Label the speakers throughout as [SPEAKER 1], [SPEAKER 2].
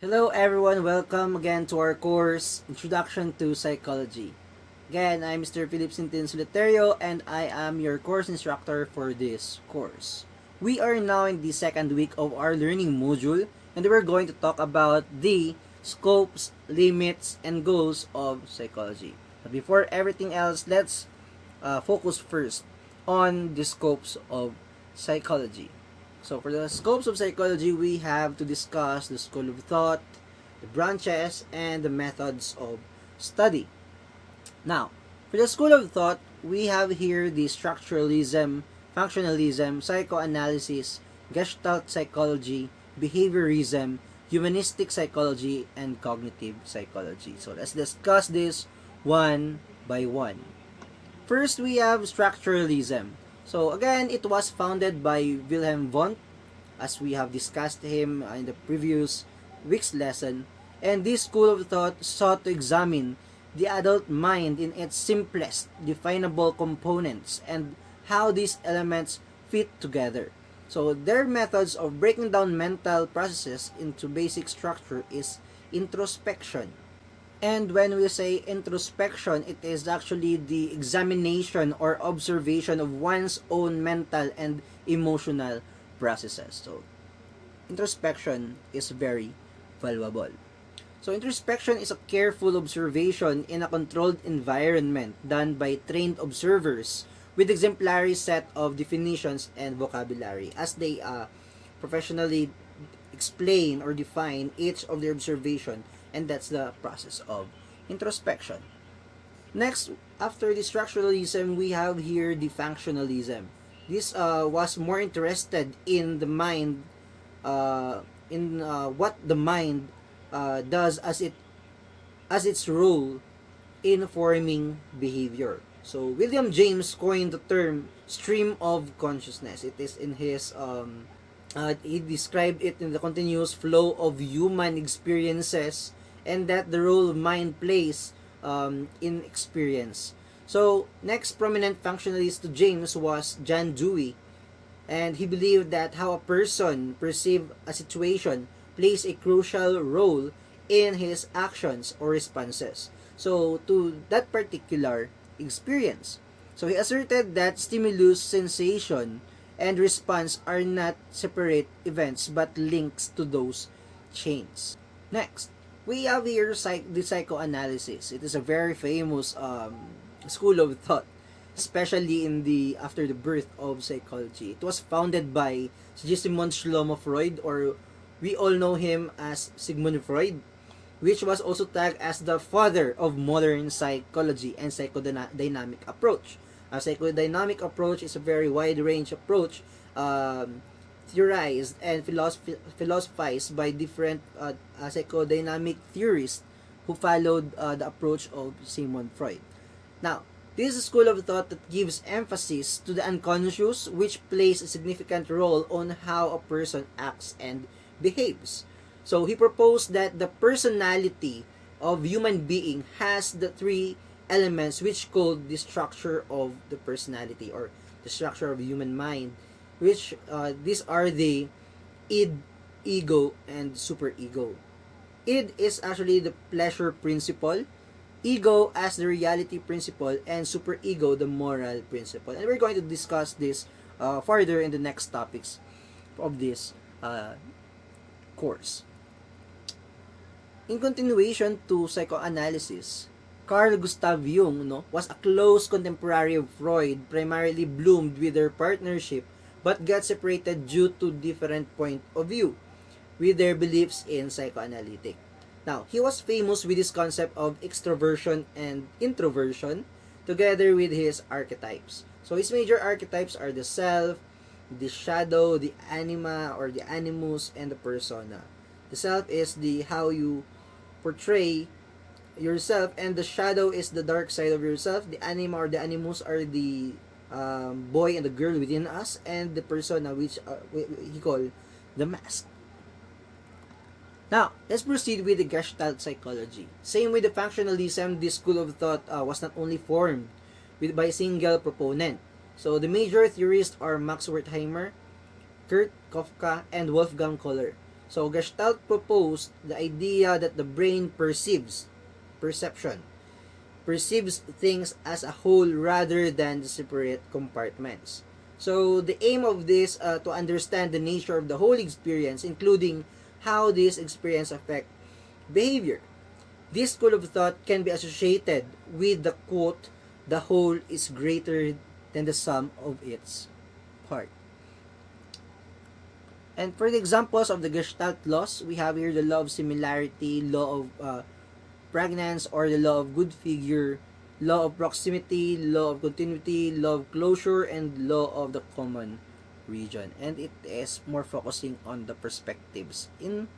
[SPEAKER 1] Hello everyone, welcome again to our course, Introduction to Psychology. Again, I'm Mr. Philip Sintin Solitario and I am your course instructor for this course. We are now in the second week of our learning module and we're going to talk about the scopes, limits, and goals of psychology. But before everything else, let's focus first on the scopes of psychology. So for the scopes of psychology, we have to discuss the school of thought, the branches, and the methods of study. Now, for the school of thought, we have here the structuralism, functionalism, psychoanalysis, Gestalt Psychology, Behaviorism, humanistic psychology, and cognitive psychology. So let's discuss this one by one. First, we have structuralism. So again, it was founded by Wilhelm Wundt, as we have discussed him in the previous week's lesson. And this school of thought sought to examine the adult mind in its simplest definable components and how these elements fit together. So their methods of breaking down mental processes into basic structure is introspection. And when we say introspection, it is actually the examination or observation of one's own mental and emotional processes. So, introspection is very valuable. So, introspection is a careful observation in a controlled environment done by trained observers with exemplary set of definitions and vocabulary as they professionally explain or define each of their observation, and that's the process of introspection. Next, after the structuralism, we have here the functionalism. This was more interested in the mind, what the mind does as its role in forming behavior. So William James coined the term stream of consciousness. It is in his he described it in the continuous flow of human experiences and that the role of mind plays in experience. So, next prominent functionalist to James was John Dewey, and he believed that how a person perceives a situation plays a crucial role in his actions or responses. So, to that particular experience. So, he asserted that stimulus, sensation, and response are not separate events but links to those chains. Next, we have here the psychoanalysis. It is a very famous school of thought, especially in the after the birth of psychology. It was founded by Sigmund Freud, or we all know him as Sigmund Freud, which was also tagged as the father of modern psychology and psychodynamic approach. A psychodynamic approach is a very wide range approach theorized and philosophized by different psychodynamic theorists who followed the approach of Sigmund Freud. Now, this is a school of thought that gives emphasis to the unconscious, which plays a significant role on how a person acts and behaves. So, he proposed that the personality of human being has the three elements which called the structure of the personality or the structure of human mind, which these are the id, ego, and superego. Id is actually the pleasure principle, ego as the reality principle, and superego the moral principle. And we're going to discuss this further in the next topics of this course. In continuation to psychoanalysis, Carl Gustav Jung was a close contemporary of Freud, primarily bloomed with their partnership but got separated due to different point of view with their beliefs in psychoanalytic. Now, he was famous with his concept of extroversion and introversion together with his archetypes. So his major archetypes are the self, the shadow, the anima or the animus, and the persona. The self is the how you portray yourself, and the shadow is the dark side of yourself. The anima or the animus are the boy and the girl within us, and the persona, which he called the mask. Now, let's proceed with the Gestalt Psychology. Same with the Functionalism, this school of thought was not only formed by a single proponent. So, the major theorists are Max Wertheimer, Kurt Kafka, and Wolfgang Kohler. So Gestalt proposed the idea that the brain perceives things as a whole rather than the separate compartments. So the aim of this to understand the nature of the whole experience, including how this experience affect behavior. This school of thought can be associated with the quote, "The whole is greater than the sum of its part." And for the examples of the Gestalt laws, we have here the law of similarity, law of pregnance, or the law of good figure, law of proximity, law of continuity, law of closure, and law of the common region. And it is more focusing on the perspectives in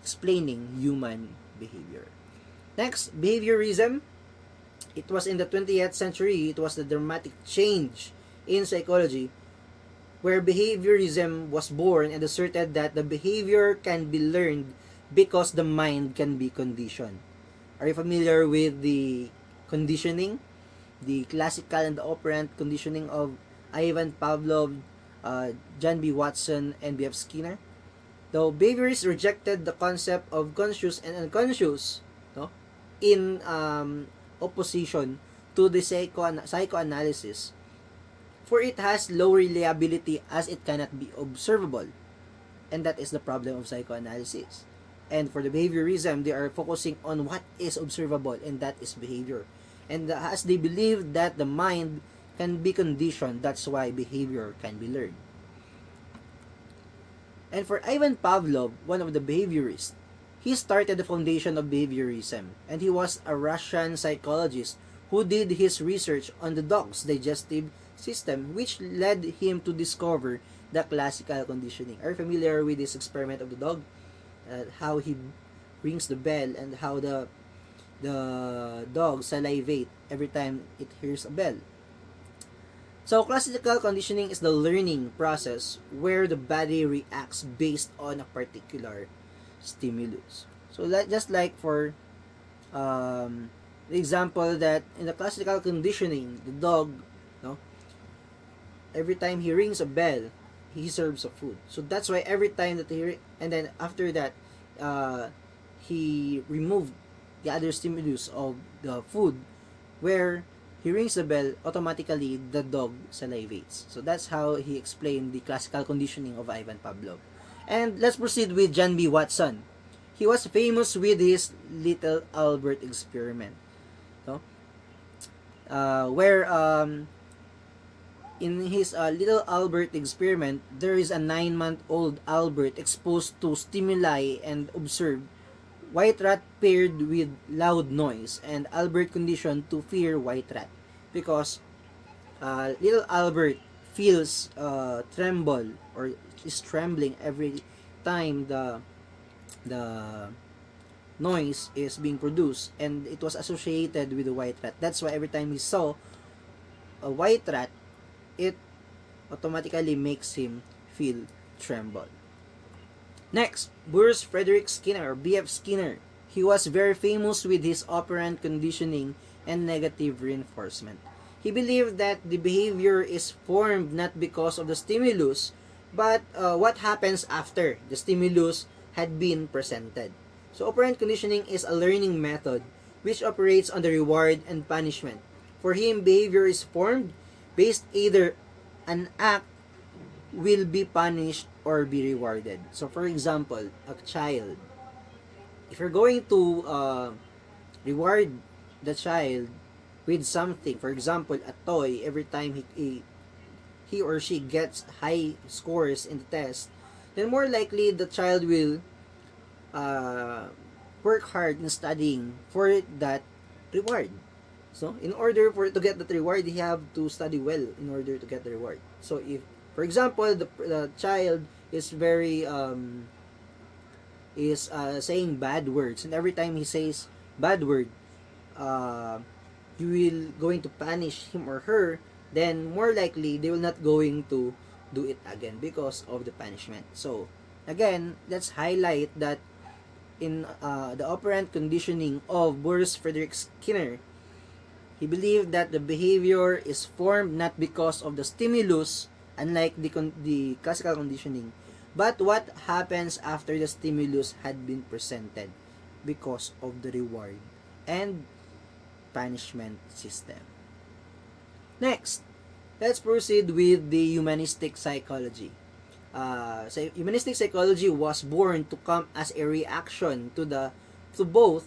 [SPEAKER 1] explaining human behavior. Next, behaviorism. It was in the 20th century, it was the dramatic change in psychology where behaviorism was born and asserted that the behavior can be learned because the mind can be conditioned. Are you familiar with the conditioning? The classical and the operant conditioning of Ivan Pavlov, John B. Watson, and B.F. Skinner? Though behaviorists rejected the concept of conscious and unconscious, no, in opposition to the psychoanalysis, for it has low reliability as it cannot be observable. And that is the problem of psychoanalysis. And for the behaviorism, they are focusing on what is observable, and that is behavior. And as they believe that the mind can be conditioned, that's why behavior can be learned. And for Ivan Pavlov, one of the behaviorists, he started the foundation of behaviorism, and he was a Russian psychologist who did his research on the dog's digestive system, which led him to discover the classical conditioning. Are you familiar with this experiment of the dog? How he rings the bell and how the dog salivate every time it hears a bell. So classical conditioning is the learning process where the body reacts based on a particular stimulus. So just like for the example that in the classical conditioning, the dog, no, every time he rings a bell, he serves a food. So that's why every time that and then after that, he removed the other stimulus of the food, where he rings the bell, automatically the dog salivates. So that's how he explained the classical conditioning of Ivan Pavlov. And let's proceed with John B. Watson. He was famous with his Little Albert experiment, no? Where in his Little Albert experiment, there is a 9-month-old Albert exposed to stimuli and observed white rat paired with loud noise, and Albert conditioned to fear white rat because little Albert feels tremble or is trembling every time the noise is being produced, and it was associated with the white rat. That's why every time he saw a white rat, it automatically makes him feel tremble. Next, Frederick Schiller, or B.F. Skinner. He was very famous with his operant conditioning and negative reinforcement. He believed that the behavior is formed not because of the stimulus, but what happens after the stimulus had been presented. So operant conditioning is a learning method which operates on the reward and punishment. For him, behavior is formed based either an act will be punished or be rewarded. So for example, a child, if you're going to reward the child with something, for example, a toy, every time he or she gets high scores in the test, then more likely the child will work hard in studying for that reward. So, in order for to get that reward, you have to study well in order to get the reward. So, if, for example, the child is very saying bad words, and every time he says bad word, you will going to punish him or her, then more likely they will not going to do it again because of the punishment. So, again, let's highlight that in the operant conditioning of Frederick Schiller, he believed that the behavior is formed not because of the stimulus, unlike the classical conditioning, But what happens after the stimulus had been presented because of the reward and punishment system? Next, let's proceed with the humanistic psychology. Humanistic psychology was born to come as a reaction to both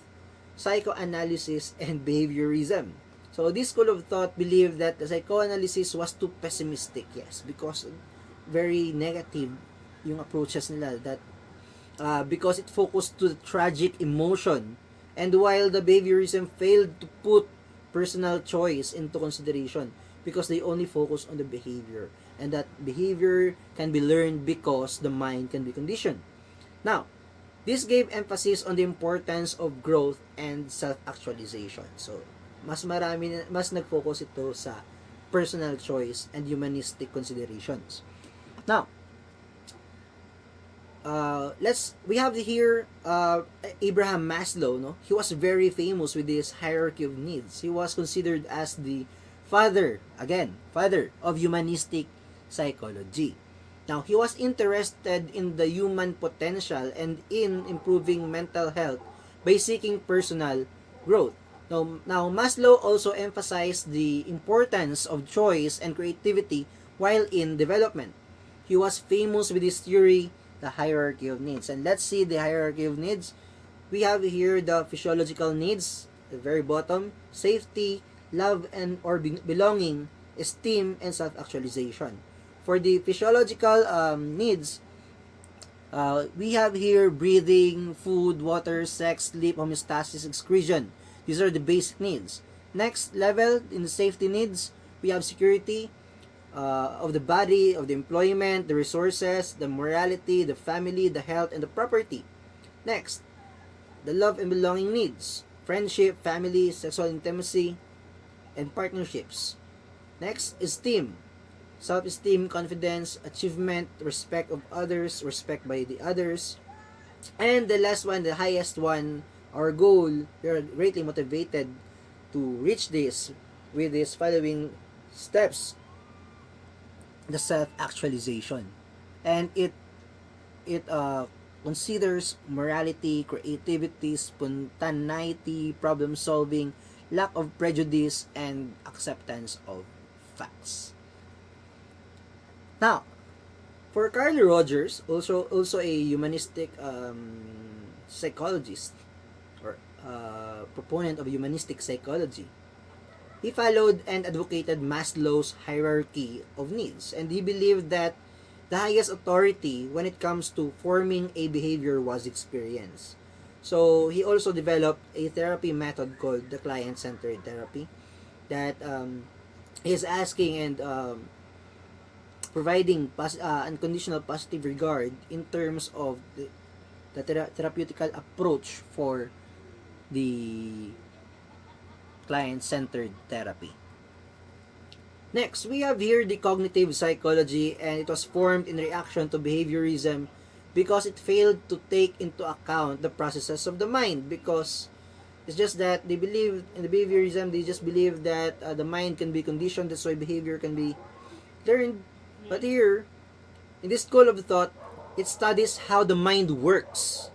[SPEAKER 1] psychoanalysis and behaviorism. So this school of thought believed that the psychoanalysis was too pessimistic, yes, because very negative yung approaches nila, that because it focused to the tragic emotion, and while the behaviorism failed to put personal choice into consideration because they only focus on the behavior, and that behavior can be learned because the mind can be conditioned. Now, this gave emphasis on the importance of growth and self-actualization. So, mas nag-focus ito sa personal choice and humanistic considerations. Now, we have here Abraham Maslow, no? He was very famous with this hierarchy of needs. He was considered as the father of humanistic psychology. Now, he was interested in the human potential and in improving mental health by seeking personal growth. Now Maslow also emphasized the importance of choice and creativity while in development. He was famous with his theory, the hierarchy of needs. And let's see the hierarchy of needs. We have here the physiological needs, the very bottom, safety, love and or belonging, esteem, and self-actualization. For the physiological needs, we have here breathing, food, water, sex, sleep, homeostasis, excretion. These are the basic needs. Next level, in the safety needs, we have security of the body, of the employment, the resources, the morality, the family, the health, and the property. Next, the love and belonging needs, friendship, family, sexual intimacy, and partnerships. Next, esteem, self-esteem, confidence, achievement, respect of others, respect by the others. And the last one, the highest one, our goal, we are greatly motivated to reach this with these following steps: the self-actualization. And it considers morality, creativity, spontaneity, problem solving, lack of prejudice, and acceptance of facts. Now, for Carl Rogers, also a humanistic psychologist or proponent of humanistic psychology, he followed and advocated Maslow's hierarchy of needs, and he believed that the highest authority when it comes to forming a behavior was experience. So he also developed a therapy method called the client-centered therapy that is asking and providing unconditional positive regard in terms of the therapeutical approach for the client-centered therapy. Next, we have here the cognitive psychology, and it was formed in reaction to behaviorism because it failed to take into account the processes of the mind, because it's just that they believe in the behaviorism, they just believe that the mind can be conditioned, that's why behavior can be learned. But here, in this school of thought, it studies how the mind works: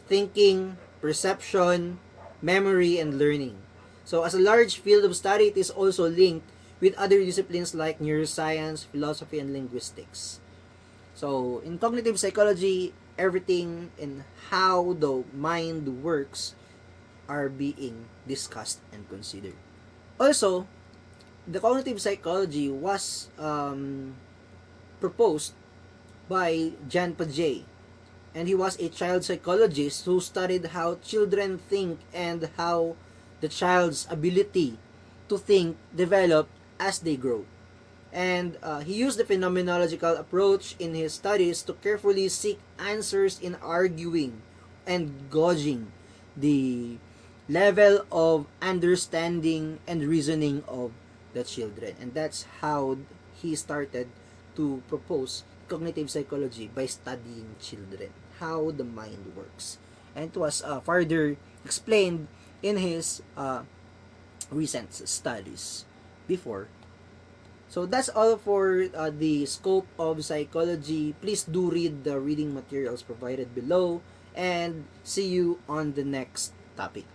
[SPEAKER 1] thinking, perception, memory, and learning. So as a large field of study, it is also linked with other disciplines like neuroscience, philosophy, and linguistics. So in cognitive psychology, everything in how the mind works are being discussed and considered. Also, the cognitive psychology was proposed by Jan Piaget, and he was a child psychologist who studied how children think and how the child's ability to think develop as they grow. And he used the phenomenological approach in his studies to carefully seek answers in arguing and gauging the level of understanding and reasoning of the children. And that's how he started to propose cognitive psychology, by studying children, how the mind works. And it was further explained in his recent studies before So that's all for the scope of psychology. Please do read the reading materials provided below, and see you on the next topic.